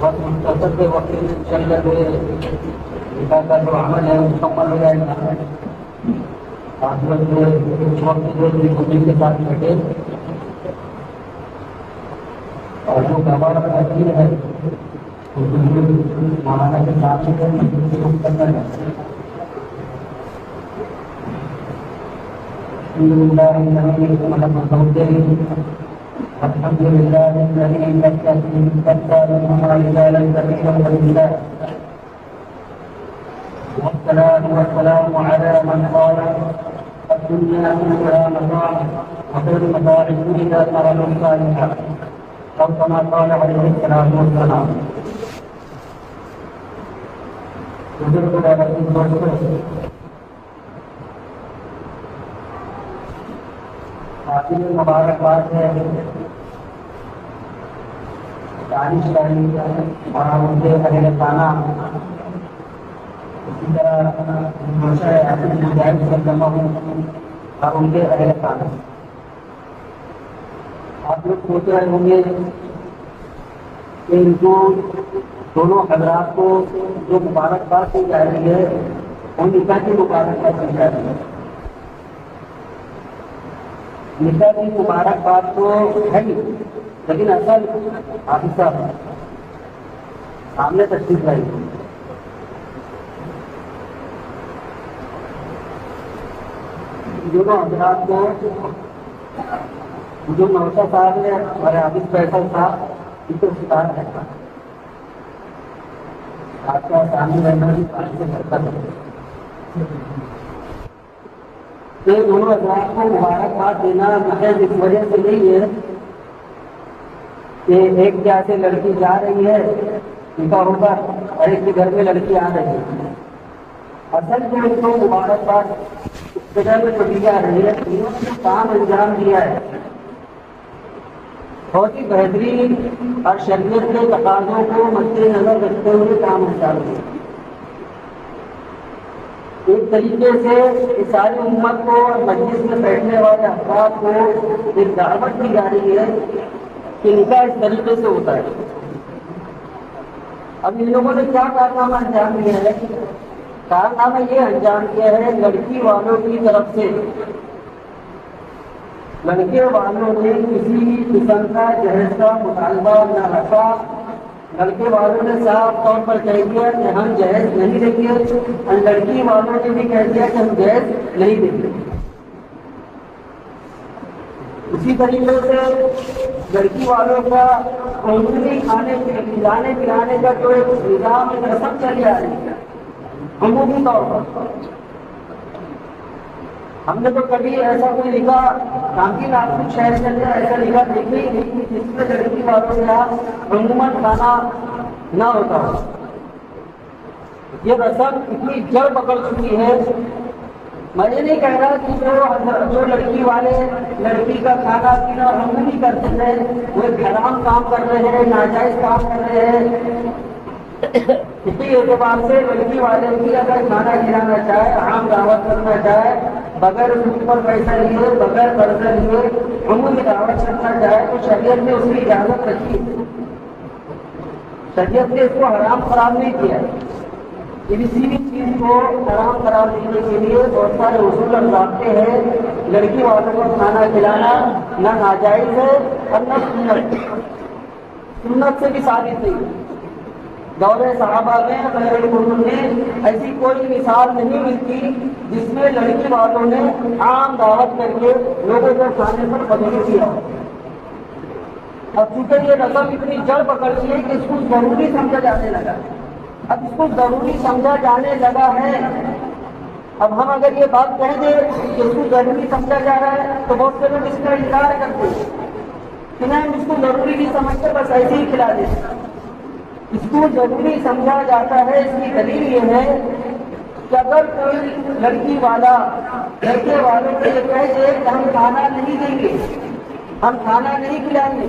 بہت مختصر کے وقت میں چل کر ہوئے نکاح کا جو عمل ہے مکمل ہو جائے گا. آپ لوگ جو وقت جو زمین کے ساتھ بیٹھے اور جو گواہ تقریر ہے مولانا کے ساتھ کرنا ہے. الحمد لله الذي لم يكن كفارا رجالا كثيرا ولله والصلاة والسلام على من قال الدنيا كلها متاع وخير متاع الدنيا المرء الصالح أو كما قال عليه الصلاة والسلام. مبارکباد ہے دانش شاہی اور ان کے اہل خانہ، اسی طرح اور ان کے اہل خانہ. آپ لوگ سوچ رہے ہوں گے کہ ان کو دونوں حضرات کو جو مبارکباد دی جا رہی ہے ان نکاح کی مبارکباد دی جا رہی ہے. نکاح کی مبارکباد تو ہے ہی، لیکن اصل حافظ صاحب سامنے تشریف لائی. دونوں حضرات کو جو نوشا صاحب نے اور حافظ فیصل صاحب ان کو ستار ہے آپ کا سامنے رہنا بھی پانی سے بہتر ہے. یہ دونوں حضرات کو مبارکباد دینا محض اس وجہ سے نہیں ہے کہ ایک کیا سے لڑکی جا رہی ہے نکاح ہوگا اور ایک کے گھر میں لڑکی آ رہی ہے. اصل جو ان کو مبارکباد اس جگہ میں جو دی جا رہی ہے انہوں نے کام انجام دیا ہے بہت ہی بہترین اور شریعت کے تقاضوں کو مد نظر رکھتے ہوئے کام انجام دیا. ایک طریقے سے ساری امت کو اور مجلس میں بیٹھنے والے افراد کو ایک دعوت دی جا رہی ہے کہ نکاح اس طریقے سے ہوتا ہے. اب ان لوگوں نے کیا کارنامہ انجام دیا ہے؟ کارنامہ یہ انجام دیا ہے لڑکی والوں کی طرف سے لڑکے والوں نے کسی قسم کا جہیز کا مطالبہ نہ رکھا. لڑکے والوں نے صاف طور پر کہہ دیا کہ ہم جہیز نہیں دیں گے اور لڑکی والوں نے بھی کہہ دیا کہ ہم جہیز نہیں دیں گے. اسی طریقے سے لڑکی والوں کا عمومی کھانے پلانے کا جو ایک نظام رسم چلی آ رہی ہے عمومی طور پر. ہم نے تو کبھی ایسا کوئی نکاح کافی ناگپور شہر کے اندر ایسا نکاح دیکھے ہی نہیں جس میں لڑکی والوں کا عموماً کھانا نہ ہوتا ہو. یہ رسم اتنی جڑ پکڑ چکی ہے. میں یہ نہیں کہہ رہا کہ جو لڑکی والے لڑکی کا کھانا پینا عمومی کرتے ہیں وہ حرام کام کر رہے ہیں، ناجائز کام کر رہے ہیں. اسی اعتبار سے لڑکی والے بھی اگر کھانا کھلانا چاہے، عام دعوت کرنا چاہے، بغیر اس پر پیسہ لیے، بغیر قرضہ لیے عمومی دعوت کرنا چاہے تو شریعت نے اس کی اجازت رکھی. شریعت نے اس کو حرام قرار نہیں کیا. کسی بھی چیز کو حرام قرار دینے کے لیے بہت سارے اصول اور ضابطے ہیں. لڑکی والوں کو کھانا کھلانا نہ ناجائز ہے اور نہ سنت سے بھی ثابت نہیں. دور صحابہ میں غیر القرون میں ایسی کوئی مثال نہیں ملتی جس میں لڑکی والوں نے عام دعوت کر کے لوگوں کو کھانے پر مجبور کیا. اب چونکہ یہ رسم اتنی جڑ پکڑتی ہے کہ اس کو ضروری سمجھا جانے لگا. اب اس کو ضروری سمجھا جانے لگا ہے. اب ہم اگر یہ بات کہہ دیں کہ اس کو ضروری سمجھا جا رہا ہے تو بہت سے لوگ اس کا انکار کرتے ہیں کہ نہیں ہم اس کو ضروری نہیں سمجھتے، بس ایسے ہی کھلا دیں. اس کو ضروری سمجھا جاتا ہے. اس کی دلیل یہ ہے کہ اگر کوئی لڑکی والا لڑکے والوں کو یہ کہہ دے کہ ہم کھانا نہیں دیں گے، ہم کھانا نہیں کھلائیں گے،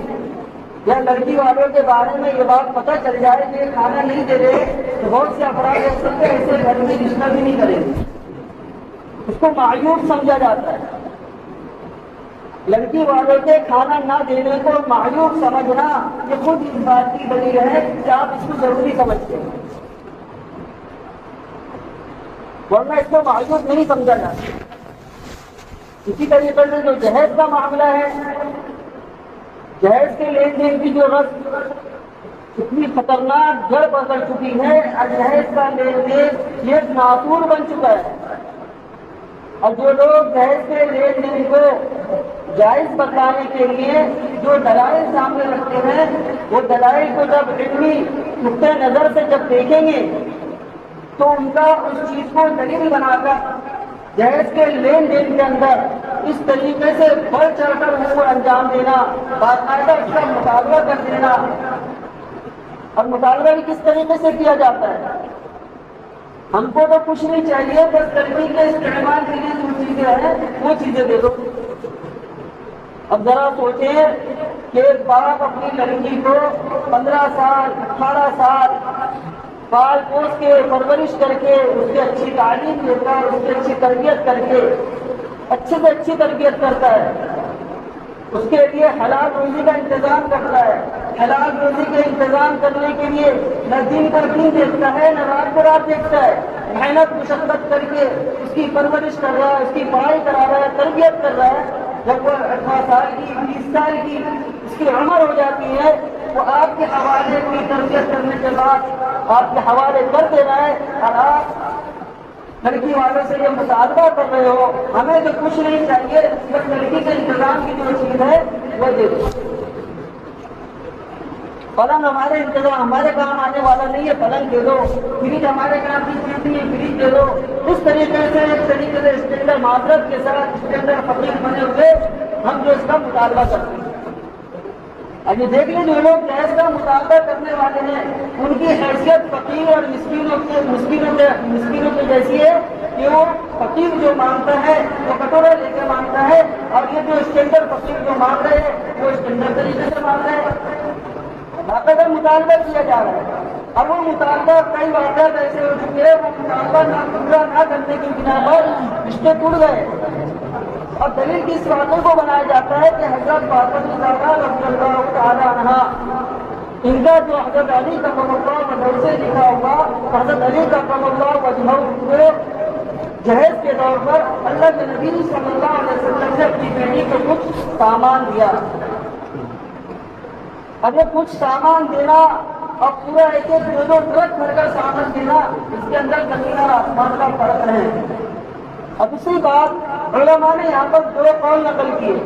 یا لڑکی والوں کے بارے میں یہ بات پتہ چل جائے کہ یہ کھانا نہیں دے رہے تو بہت سے افراد ایسے گھر میں رشتہ بھی نہیں کریں گے. اس کو معیوب سمجھا جاتا ہے. لڑکی والوں کے کھانا نہ دینے کو معیوب سمجھنا یہ خود اس بات کی دلیل ہے کہ آپ اس کو ضروری سمجھتے ہیں، ورنہ اس کو معیوب نہیں سمجھا جاتا۔ اسی طریقے سے جو جہیز کا معاملہ ہے، جہیز کے لین دین کی جو رسم اتنی خطرناک جڑ پکڑ چکی ہے، جہیز کا لین دین یہ ناسور بن چکا ہے، اور جو لوگ جہیز کے لین دین کو جائز بتلانے کے لیے جو دلائل سامنے رکھتے ہیں، وہ دلائل کو جب علمی نقطۂ نظر سے جب دیکھیں گے تو ان کا اس چیز کو دلیل بنا کر جہیز کے لین دین کے اندر اس طریقے سے بڑھ چڑھ کر امور انجام دینا، باقاعدہ اس کا مطالبہ کر دینا، اور مطالبہ بھی کس طریقے سے کیا جاتا ہے؟ ہم کو تو کچھ نہیں چاہیے، بس لڑکی کے استعمال کے لیے جو چیزیں ہیں وہ چیزیں دے دو۔ اب ذرا سوچیں کہ ایک باپ اپنی لڑکی کو 15 سال 18 سال پال پوس کے پرورش کر کے اس کی اچھی تعلیم دے کر اس کی اچھی تربیت کر کے اچھے سے اچھی تربیت کرتا ہے، اس کے لیے حلال روزی کا انتظام کرتا ہے، حلال روزی کے انتظام کرنے کے لیے نہ دن پر دن دیکھتا ہے نہ رات پر رات دیکھتا ہے، محنت مشقت کر کے اس کی پرورش کر رہا ہے، اس کی پڑھائی کرا رہا ہے، تربیت کر رہا ہے۔ جب وہ 18 سال کی 20 سال کی اس کی عمر ہو جاتی ہے، وہ آپ کے حوالے کی تربیت کرنے کے بعد آپ کے حوالے کر دے رہا ہے، اور آپ لڑکی والوں سے یہ مطالبہ کر رہے ہو ہمیں تو کچھ نہیں چاہیے، بس لڑکی کے انتظام کی جو چیز ہے وہ دے دو۔ پلنگ ہمارے انتظام ہمارے کام آنے والا نہیں ہے، پلنگ دے دو، فریج ہمارے کام کی چیز نہیں ہے، فریج دے دو۔ اس طریقے سے ایک طریقے سے اسٹینڈرڈ معذرت کے ساتھ اسٹینڈرڈ فقیر بنے ہوئے ہم جو اس کا مطالبہ کرتے ہیں۔ اب یہ دیکھ لیں جو لوگ جہیز کا مطالبہ کرنے والے ہیں ان کی حیثیت فقیر اور مسکینوں کے جیسی ہے کہ وہ فقیر جو مانگتا ہے وہ کٹورا لے کے مانگتا ہے، اور یہ جو اسٹینڈرڈ فقیر جو مانگ رہے ہیں وہ اسٹینڈرڈ طریقے سے مانگ رہے ہیں، باقاعدہ مطالبہ کیا جا رہا ہے۔ اب وہ مطالبہ کئی واقعات ایسے ہو چکے ہیں، وہ مطالبہ پورا نہ کرنے کی بنا پر رشتے ٹوٹ گئے، اور دلیل کی اس واقعے کو بنایا جاتا ہے کہ حضرت فاطمہ الزہرا رضی اللہ تعالی عنہا ان کا جو حضرت علی کرم اللہ وجہہ سے لکھا ہوا، حضرت علی کرم اللہ وجہہ کو جہیز کے طور پر اللہ کے نبی صلی اللہ علیہ وسلم نے اپنی بیٹی کو کچھ سامان دیا۔ اب یہ کچھ سامان دینا اور پورا ایک دو ٹرک بھر کر سامان دینا، اس کے اندر زمین اور آسمان کا فرق ہے۔ اب اسی بات علماء نے یہاں پر 2 قول نقل کیے۔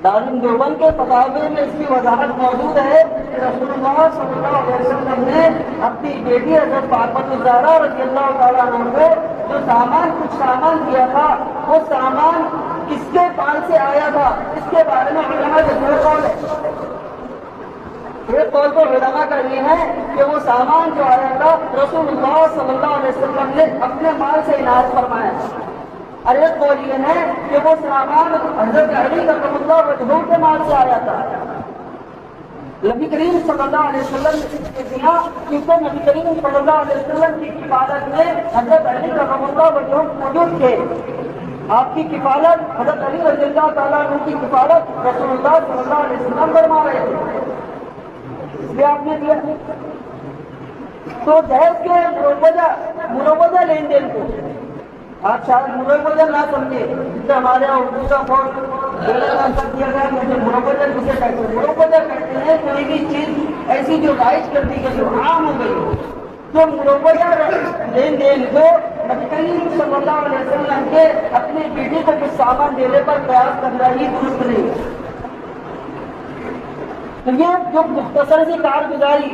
دارالعلوم دیوبند کے فتاوی میں اس کی وضاحت موجود ہے کہ رسول اللہ صلی اللہ علیہ وسلم نے اپنی بیٹی حضرت فاطمہ الزہرا رضی اللہ تعالیٰ عنہ کو جو کچھ سامان دیا تھا، وہ سامان کس کے پال سے آیا تھا، اس کے بارے میں علماء کے 2 قول ہے۔ ایک قول تو علماء کا یہ ہے کہ وہ سامان جو آیا تھا رسول اللہ صلی اللہ علیہ وسلم نے اپنے مال سے عنایت فرمایا، اور ایک قول یہ ہے کہ وہ سامان حضرت علی کرم اللہ وجہہ کے مال سے آیا تھا۔ نبی کریم صلی اللہ علیہ وسلم نے دیا کیونکہ نبی کریم صلی اللہ علیہ وسلم کی کفالت میں حضرت علی کرم اللہ وجہہ موجود تھے۔ آپ کی کفالت حضرت علی رضی اللہ تعالیٰ عنہ کی کفالت رسول اللہ صلی اللہ علیہ وسلم فرما رہے تھے، اس لیے آپ نے دیا۔ تو جہیز کے مروجہ لین دین کو آپ شاید مروجہ نہ سمجھے، جسے ہمارے یہاں اردو کا بہت دیا گیا مجھے مروجہ کسے کہتے ہیں؟ مروجہ کہتے ہیں کوئی بھی چیز ایسی جو رائج کر دی گئی، جو عام ہو گئی، تو مروجہ لین دین کو نبی کریم صلی اللہ علیہ وسلم کے اپنی بیٹی کو کچھ سامان دینے پر قیاس کرنا ہی درست نہیں۔ تو یہ جو مختصر سی کارگزاری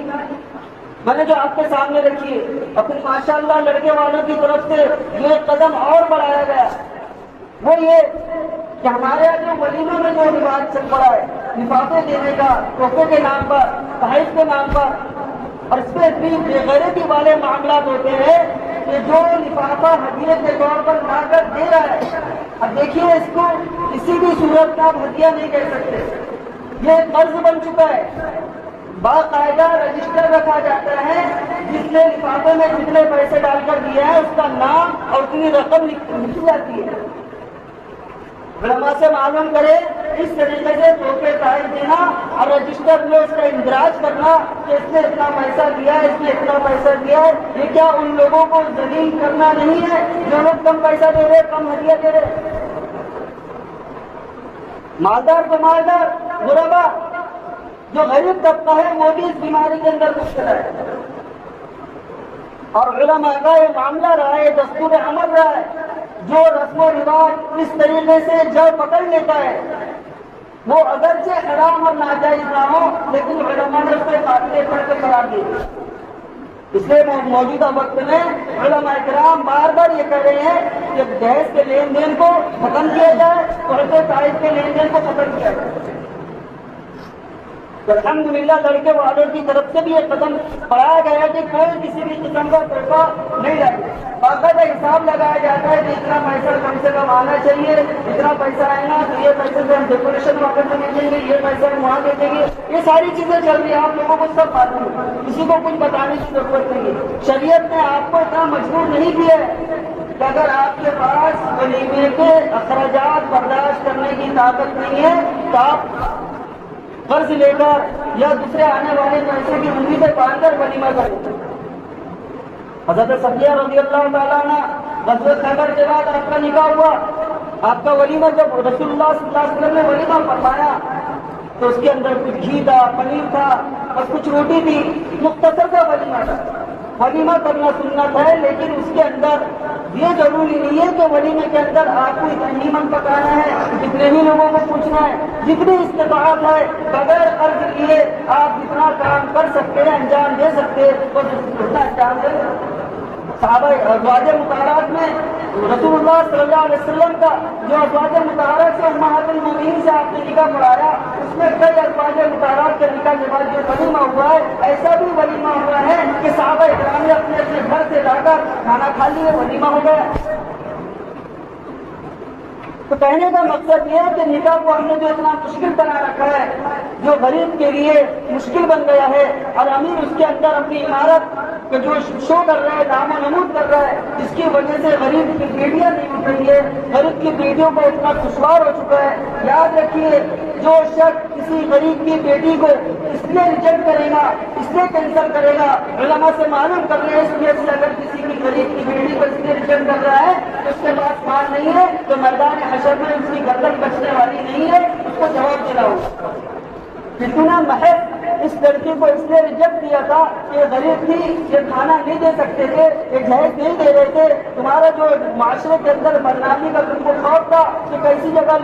میں نے جو آپ کے سامنے رکھی ہے، اور پھر ماشاءاللہ لڑکے والوں کی طرف سے جو ایک قدم اور بڑھایا گیا وہ یہ کہ ہمارے یہاں جو ولیموں میں جو رواج چل پڑا ہے لفافے دینے کا، تحفے کے نام پر، تحائف کے نام پر، اور اس پہ اتنی بے غیرتی والے معاملات ہوتے ہیں کہ جو لفافہ ہدیے کے طور پر لا کر دے رہا ہے، اب دیکھیے اس کو کسی بھی صورت کا آپ ہدیہ نہیں کہہ سکتے، یہ ایک قرض بن چکا ہے۔ باقاعدہ رجسٹر رکھا جاتا ہے، جس نے لفافے میں جتنے پیسے ڈال کر دیا ہے اس کا نام اور اتنی رقم لکھی جاتی ہے۔ علماء سے معلوم کرے اس طریقے سے تحفے تحائف دینا اور رجسٹر میں اس کا اندراج کرنا کہ اس نے اتنا پیسہ دیا ہے، اس نے اتنا پیسہ دیا ہے، یہ کیا ان لوگوں کو ذلیل کرنا نہیں ہے جو لوگ کم پیسہ دے رہے، کم ہدیہ دے رہے؟ مالدار تو مالدار، غربا جو غریب طبقہ ہے وہ بھی اس بیماری کے اندر مبتلا ہے. اور علماء کا یہ معاملہ رہا ہے، دستور عمل رہا ہے، جو رسم و رواج اس طریقے سے جڑ پکڑ لیتا ہے وہ اگرچہ حرام اور ناجائز نہ ہو لیکن علماء نے اس کو قابل فرق قرار دی. اس لیے موجودہ وقت میں علماء کرام بار بار یہ کہہ رہے ہیں کہ جہیز کے لین دین کو ختم کیا جائے، تحفے تحائف کے لین دین کو ختم کیا جائے. تو الحمدللہ لڑکے والوں کی طرف سے بھی یہ قدم بڑھایا گیا ہے کہ کوئی کسی بھی قسم کا تحفہ نہیں لگے. باقاعدہ حساب لگایا جاتا ہے کہ اتنا پیسہ کم سے کم آنا چاہیے، اتنا پیسہ آئے گا تو یہ پیسے سے ہم ڈیکوریشن واقع میں دیں گے، یہ پیسہ ہم وہاں دے دیں گے. یہ ساری چیزیں چل رہی ہیں، آپ لوگوں کو سب معلوم ہے، کسی کو کچھ بتانے کی ضرورت نہیں ہے. شریعت نے آپ کو اتنا مجبور نہیں کیا ہے کہ اگر آپ کے پاس ولیمے کے اخراجات برداشت کرنے کی طاقت نہیں ہے تو آپ قرض لے کر یا دوسرے آنے والے پیسے کی امیدیں باندھ کر ولیمہ کریں. حضرت صفیہ رضی اللہ تعالیٰ عنہ غزوہ خیبر کے بعد آپ کا نکاح ہوا. آپ کا ولیمہ جب رسول اللہ صلی اللہ علیہ وسلم نے ولیمہ فرمایا تو اس کے اندر کچھ گھی تھا، پنیر تھا اور کچھ روٹی تھی، مختصر کا ولیمہ تھا. ولیمہ کرنا سنت ہے لیکن اس کے اندر یہ ضروری نہیں ہے کہ ولیمے کے اندر آپ کو اتنی من پکانا ہے، جتنے ہی لوگوں کو پوچھنا ہے، جتنی استطاعت ہے بغیر قرض لیے آپ جتنا کام کر سکتے ہیں انجام دے سکتے اور اتنا انجام دے. صحابہ ازواج مطہرات میں رسول اللہ صلی اللہ علیہ وسلم کا جو ازواج مطہرات سے امہات المومنین سے آپ نے نکاح پڑھایا اس میں کئی ازواج مطہرات کے نکاح کے بعد جو ولیمہ ہوا ہے ایسا بھی ولیمہ ہوا ہے کہ صحابہ اکرام نے اپنے اپنے گھر سے جا کر کھانا کھا لیے، ولیمہ ہو گیا. تو کہنے کا مقصد یہ ہے کہ نکاح کو ہم نے جو اتنا مشکل بنا رکھا ہے، جو غریب کے لیے مشکل بن گیا ہے اور امیر اس کے اندر اپنی عمارت کہ جو شو کر رہا ہے، نام و نمود کر رہا ہے، جس کی وجہ سے غریب کی بیٹیاں نہیں اٹھ رہی ہے، غریب کی بیٹیوں کو اتنا دشوار ہو چکا ہے. یاد رکھیے جو شخص کسی غریب کی بیٹی کو اس لیے ریجیکٹ کرے گا، اس لیے کینسل کرے گا، علماء سے معلوم کر رہے ہیں اس لیے اگر کسی کی غریب کی بیٹی کو اس لیے ریجیکٹ کر رہا ہے اس کے پاس مال نہیں ہے تو میدان حشر میں اس کی گردن بچنے والی نہیں ہے، اس کو جواب دینا ہوگا. کتنا محض اس لڑکی کو اس لیے ریجیکٹ کیا تھا کہ یہ غریب تھی، یہ کھانا نہیں دے سکتے تھے، یہ جہیز نہیں دے رہے تھے. تمہارا جو معاشرے کے اندر بدنامی کا تم کو خوف تھا کہ کیسی جگہ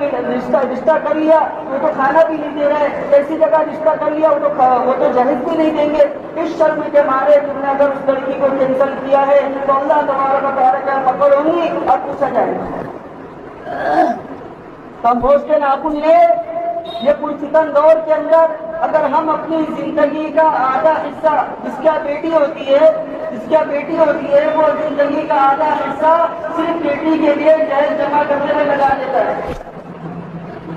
رشتہ کر لیا وہ تو کھانا بھی نہیں دے رہے، کیسی جگہ رشتہ کر لیا وہ تو جہیز بھی نہیں دیں گے. اس شرم کے مارے تم نے اگر اس لڑکی کو کینسل کیا ہے تو اللہ تبارک و تعالیٰ کا پکڑ ہوں گی اور پوچھا جائے گا. کم ہوش کے ناخن لے. یہ پرفتن دور کے اندر اگر ہم اپنی زندگی کا آدھا حصہ جس کیا بیٹی ہوتی ہے وہ زندگی کا آدھا حصہ صرف بیٹی کے لیے جہیز جمع کرنے میں لگا دیتا ہے.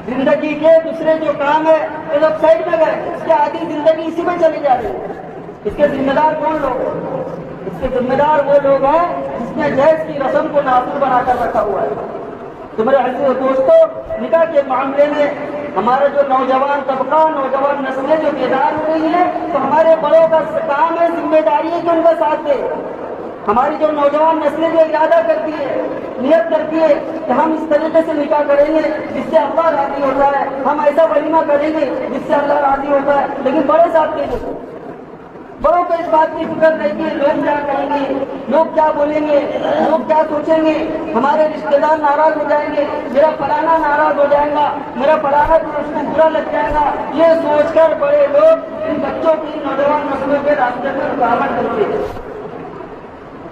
زندگی کے دوسرے جو کام ہے وہ لوگ سائڈ میں گئے، اس کی آدھی زندگی اسی میں چلی جا رہی ہے. اس کے ذمہ دار کون لوگ ہیں؟ اس کے ذمہ دار وہ لوگ ہیں جس نے جہیز کی رسم کو نافذ بنا کر رکھا ہوا ہے. تو میرے عزیز دوستو، نکاح کے معاملے میں ہمارا جو نوجوان طبقہ، نوجوان نسلیں جو بیدار ہو رہی ہیں تو ہمارے بڑوں کا کام ہے، ذمہ داری ہے کہ ان کا ساتھ دے. ہماری جو نوجوان نسلیں جو ارادہ کرتی ہے، نیت کرتی ہے کہ ہم اس طریقے سے نکاح کریں گے جس سے اللہ راضی ہوتا ہے، ہم ایسا ولیمہ کریں گے جس سے اللہ راضی ہوتا ہے، لیکن بڑے ساتھ دے دو. بڑوں کو اس بات کی فکر نہیں کہ لوگ کیا کہیں گے، لوگ کیا بولیں گے، لوگ کیا سوچیں گے، ہمارے رشتے دار ناراض ہو جائیں گے، میرا فلانا ناراض ہو جائے گا، میرا فلانا تو اس کو برا لگ جائے گا. یہ سوچ کر بڑے لوگ ان بچوں کی نوجوان نسلوں کے راستے میں رکاوٹ کرتے ہیں.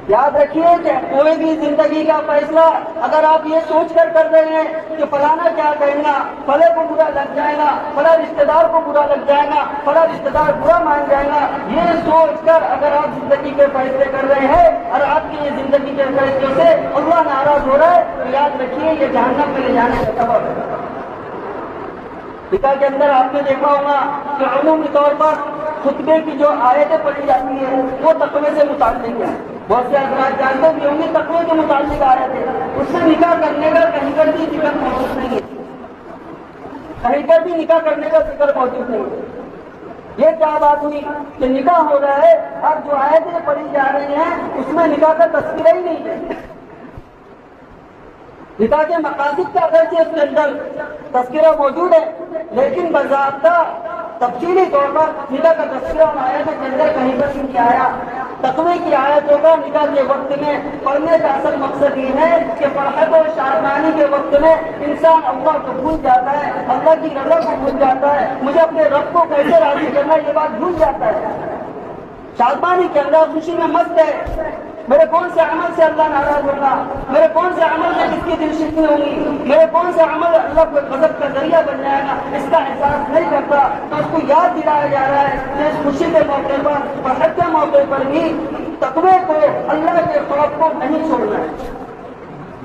یاد رکھیے کہ کوئی بھی زندگی کا فیصلہ اگر آپ یہ سوچ کر رہے ہیں کہ فلانا کیا کہیں گا، فلاں کو برا لگ جائے گا، فلاں رشتے دار کو برا لگ جائے گا، فلاں رشتے دار برا مان جائے گا، یہ سوچ کر اگر آپ زندگی کے فیصلے کر رہے ہیں اور آپ کی یہ زندگی کے فیصلوں سے اللہ ناراض ہو رہا ہے تو یاد رکھیے یہ جہنم میں لے جانے کا سبب ہے. نکاح کے اندر آپ نے دیکھا ہوگا کہ عمومی طور پر خطبے کی جو آیتیں پڑھی جاتی ہیں وہ تقوی سے متعلق ہیں. بہت سے حضرات جانتے بھی ہوں گے تقوی کے متعلق آیتیں، اس سے نکاح کرنے کا کہیں پر بھی ذکر موجود نہیں ہے. کہیں پر بھی نکاح کرنے کا ذکر موجود نہیں ہے۔ یہ کیا بات ہوئی کہ نکاح ہو رہا ہے اور جو آیتیں پڑھی جا رہی ہیں اس میں نکاح کا تذکرہ ہی نہیں ہے۔ نکاح کے مقاصد کا اگرچہ اس کے اندر تذکرہ موجود ہے، لیکن باضابطہ تفصیلی طور پر نکاح کا تذکرہ آیتوں کے اندر کہیں پر نہیں آیا۔ تقوی کی آیتوں کا نکاح کے وقت میں پڑھنے کا اصل مقصد یہ ہے کہ فرحت و شادمانی کے وقت میں انسان اللہ کو بھول جاتا ہے، اللہ کی رضا کو بھول جاتا ہے، مجھے اپنے رب کو کیسے راضی کرنا یہ بات بھول جاتا ہے۔ شادمانی کے اندر خوشی میں مست ہے، میرے کون سے عمل سے اللہ ناراض ہوگا، میرے کون سے عمل میں کس کی دل شکنی ہوگی، میرے کون سے عمل اللہ کو غضب کا ذریعہ بن جائے گا، اس کا احساس نہیں کرتا۔ تو اس کو یاد دلایا جا رہا ہے کہ اس خوشی کے موقع پر، فرحت کے موقع پر بھی تقوی کو، اللہ کے خوف کو نہیں چھوڑنا ہے۔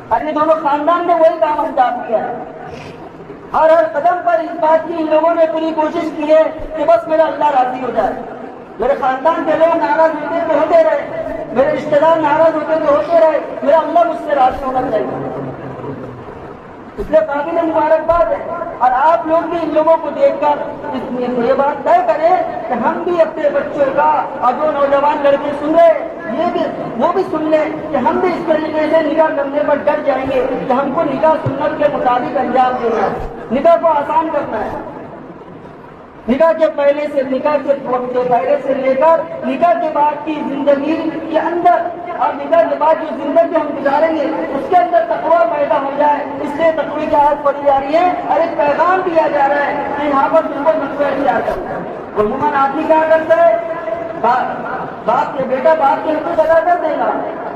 اور یہ دونوں خاندان نے وہی کام انجام کیا ہے۔ ہر قدم پر اس بات کی ان لوگوں نے پوری کوشش کی ہے کہ بس میرا اللہ راضی ہو جائے، میرے خاندان کے لوگ ناراض ہوتے تو ہوتے رہے، میرے رشتے دار ناراض ہوتے تو ہوتے رہے، میرا اللہ مجھ سے راضی ہونا چاہیے۔ اس لیے قابل مبارکباد ہے، اور آپ لوگ بھی ان لوگوں کو دیکھ کر یہ بات طے کریں کہ ہم بھی اپنے بچوں کا، اور جو نوجوان لڑکے سن رہے یہ بھی وہ بھی سن لیں کہ ہم بھی اس طریقے سے نکاح کرنے پر ڈر جائیں گے کہ ہم کو نکاح سنت کے مطابق انجام دینا ہے، نکاح کو آسان کرنا ہے۔ نکاح کے پہلے سے، نکاح کے وقت کے پہلے سے لے کر نکاح کے بعد کی زندگی کے اندر، اور نکاح کے بعد جو زندگی ہم گزاریں گے اس کے اندر تقویٰ پیدا ہو جائے، اس لیے تقوی کی آیت پڑھی جا رہی ہے اور ایک پیغام دیا جا رہا ہے کہ یہاں پر تم کو تقوی اختیار کرنا ہے۔ عموماً آدمی کیا کرتا ہے، باپ کے بیٹا باپ کے حقوق ادا کر دے گا،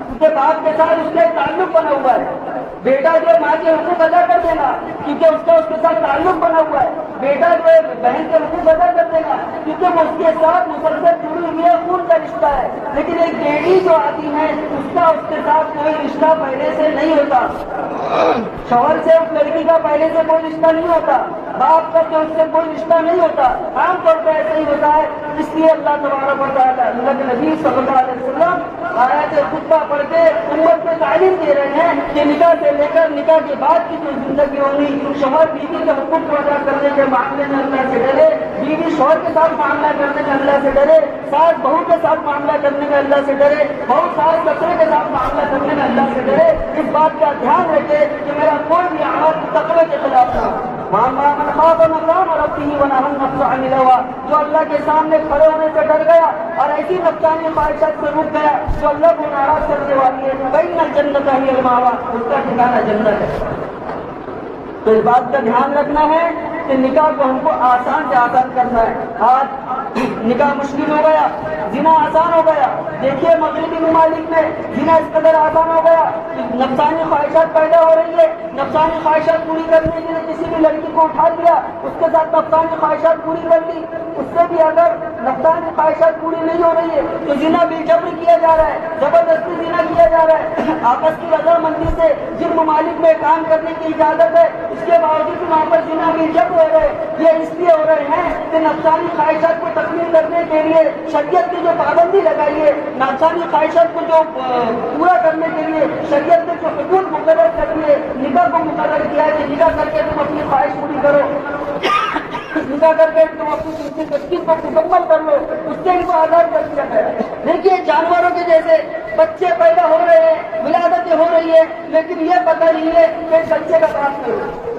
کیونکہ باپ کے ساتھ اس کا ایک تعلق بنا ہوا ہے۔ بیٹا جو ماں کے حقوق ادا کر دے گا کیونکہ اس کا اس کے ساتھ تعلق بنا ہوا ہے۔ بیٹا جو ہے بہن کے حقوق ادا کر دے گا کیونکہ وہ اس کے ساتھ مسلسل جڑی ہوئی ہے، خون کا رشتہ ہے۔ لیکن ایک بیٹی جو آتی ہے اس کا اس کے ساتھ کوئی رشتہ پہلے سے نہیں ہوتا، شوہر سے اس لڑکی کا پہلے سے کوئی رشتہ نہیں ہوتا، باپ کا تو اس سے کوئی رشتہ نہیں ہوتا، عام طور پہ ایسا ہی ہوتا ہے۔ اس لیے اللہ تبارک و تعالیٰ اللہ کے نبی صلی اللہ علیہ وسلم آیت خطبہ پڑھ کے امت کو تعلیم دے رہے ہیں کہ نکاح سے لے کر نکاح کے بعد کی جو زندگی ہوگی، شوہر بیوی کے حقوق کو ادا کرنے کے معاملے میں اللہ سے ڈرے، بیوی شوہر کے ساتھ معاملہ کرنے میں اللہ سے ڈرے، ساس بہو کے ساتھ معاملہ کرنے میں اللہ سے ڈرے، بہو ساس سسرے کے ساتھ معاملہ کرنے میں اللہ سے ڈرے۔ اس بات کا دھیان رکھے کہ میرا کوئی بھی عمل تقوی کے خلاف نہ ہو۔ من خاف مقام ربه ونهى النفس عن الهوى، جو اللہ کے سامنے کھڑے ہونے سے ڈر گیا اور ایسی نفسانی خواہشات سے رک گیا جو اللہ کو ناراض کرنے والی ہے، فإن الجنة هي المأوى، اس کا ٹھکانہ جنت ہے۔ تو اس بات کا دھیان رکھنا ہے کہ نکاح کو ہم کو آسان سے آسان کرنا ہے۔ آج نکاح مشکل ہو گیا، زنا آسان ہو گیا۔ دیکھیے مغربی ممالک میں زنا اس قدر آسان ہو گیا کہ نفسانی خواہشات پیدا ہو رہی ہے، نفسانی خواہشات پوری کرنے کے لیے کسی بھی لڑکی کو اٹھا لیا، اس کے ساتھ نفسانی خواہشات پوری کر لی، اس سے بھی اگر نفسانی خواہشات پوری نہیں ہو رہی ہے تو زنا بالجبر کیا جا رہا ہے، زبردستی زنا کیا جا رہا ہے۔ آپس کی رضامندی سے جن ممالک میں کام کرنے کی اجازت ہے اس کے باوجود وہاں پر زنا بالجبر ہو رہے ہیں۔ یہ اس لیے ہو رہے ہیں کہ نفسانی خواہشات کو تکمیل کرنے کے لیے شریعت کی جو پابندی لگائی ہے، نفسانی خواہشات کو جو پورا کرنے کے لیے شریعت نے جو حدود مقرر کر دیے، نکاح کو مقرر کیا ہے کہ نکاح کر کے تم اپنی خواہش پوری کرو، نکاح کر کے تم اپنی تسکین کو مکمل کر لو، اس سے ان کو آزاد کر دیا گیا ہے۔ دیکھیے جانوروں کے جیسے بچے پیدا ہو رہے ہیں، ولادتیں ہو رہی ہے، لیکن یہ پتہ نہیں ہے کہ بچے کا باپ کیوں ہے۔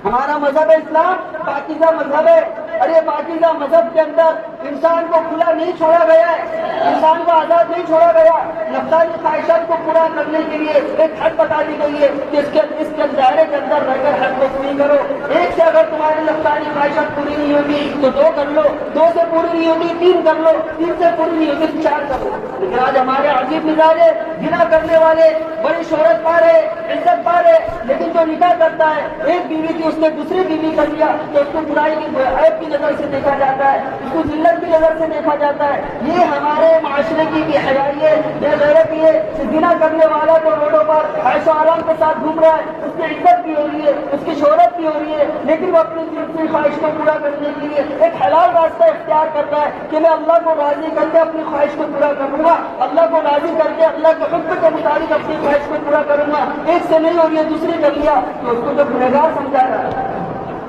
ہمارا مذہب اسلام پاکیزہ مذہب ہے، اور یہ پاکیزہ مذہب کے اندر انسان کو کھلا نہیں چھوڑا گیا ہے، انسان کو آزاد نہیں چھوڑا گیا۔ نفسانی خواہشات کو پورا کرنے کے لیے ایک حد بتا دی گئی ہے کہ اس کے دائرے کے اندر رہ کر حد کو پوری کرو۔ ایک سے اگر تمہاری نفسانی خواہشات پوری نہیں ہوگی تو 2 کر لو، 2 سے پوری نہیں ہوگی 3 کر لو، 3 سے پوری نہیں ہوگی 4 کر لو۔ لیکن آج ہمارے عجیب مزاج ہے، زنا کرنے والے بڑی شہرت پا رہے، عزت پا رہے، لیکن جو نکاح کرتا ہے ایک بیوی کی اس نے دوسری بیوی کر لیا تو اس کو برائی کی عیب کی نظر سے دیکھا جاتا ہے، اس کو ذلت کی نظر سے دیکھا جاتا ہے۔ یہ ہمارے معاشرے کی بے حیائی ہے، بے غیرتی ہے۔ زنا کرنے والا تو روڈوں پر عیش و آرام کے ساتھ گھوم رہا ہے، اس کی عزت بھی ہو رہی ہے، اس کی شہرت بھی ہو رہی ہے، لیکن وہ اپنی جنسی خواہش کو پورا کرنے کے لیے ایک حلال راستہ اختیار کرتا ہے کہ میں اللہ کو راضی کر کے اپنی خواہش کو پورا کروں گا، اللہ کو راضی کر کے اللہ کے حکم کے مطابق اپنی خواہش کو پورا کروں گا۔ ایک سے نہیں ہو رہی ہے دوسری کر لیا تو اس کو جو گنہگار سمجھا رہا ہے۔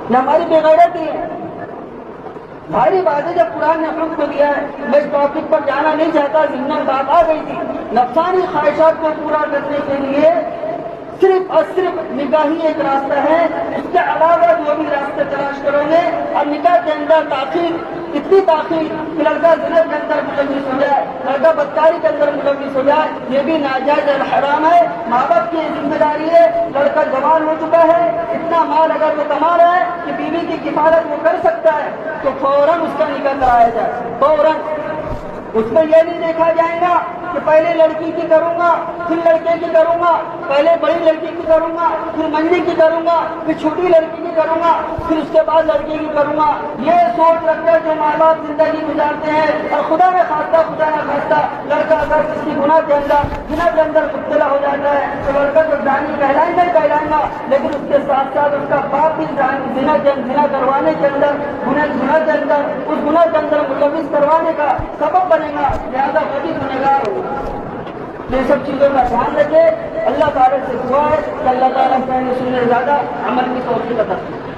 یہ ہماری بےغیرتی ہے. بھاری بات ہے. جب قرآن نے حکم دیا ہے، میں اس ٹاپک پر جانا نہیں چاہتا، ذہن میں بات آ گئی تھی. نفسانی خواہشات کو پورا کرنے کے لیے صرف اور صرف نکاح ہی ایک راستہ ہے. اس کے علاوہ جو بھی راستے تلاش کرو گے، اور نکاح کے اندر تاخیر، اتنی تاخیر کہ لڑکا زنا کے اندر ملوث ہو جائے، لڑکا بدکاری کے اندر ملوث ہو جائے، یہ بھی ناجائز اور حرام ہے. ماں باپ کی ذمہ داری ہے. لڑکا جوان ہو چکا ہے، اتنا مال اگر وہ کما رہا ہے کہ بیوی کی کفالت وہ کر سکتا ہے، تو فوراً اس کا نکاح کرایا جائے. فوراً اس میں یہ نہیں دیکھا جائے گا کہ پہلے لڑکی کی کروں گا پھر لڑکے کی کروں گا، پہلے بڑی لڑکی کی کروں گا پھر منجی کی کروں گا، پھر چھوٹی لڑکی کی کروں گا، پھر اس کے بعد لڑکے کی کروں گا. یہ سوچ رکھ کر جو ماں باپ زندگی گزارتے ہیں، اور خدا نہ خواستہ لڑکا اگر کسی گناہ کے اندر مبتلا ہو جاتا ہے تو لڑکا تو زانی کہلائیں گا، لیکن اس کے ساتھ ساتھ اس کا باپ بھی زنا کروانے کے اندر، اس گناہ کے اندر ملوث کروانے کا سبب بنے گا. لہٰذا وہ بھی گنہگار ہوگا. یہ سب چیزوں کا دھیان رکھے. اللہ تعالیٰ سے دعا ہے کہ اللہ تعالیٰ کہنے سننے زیادہ عمل کی توفیق عطا فرمائے.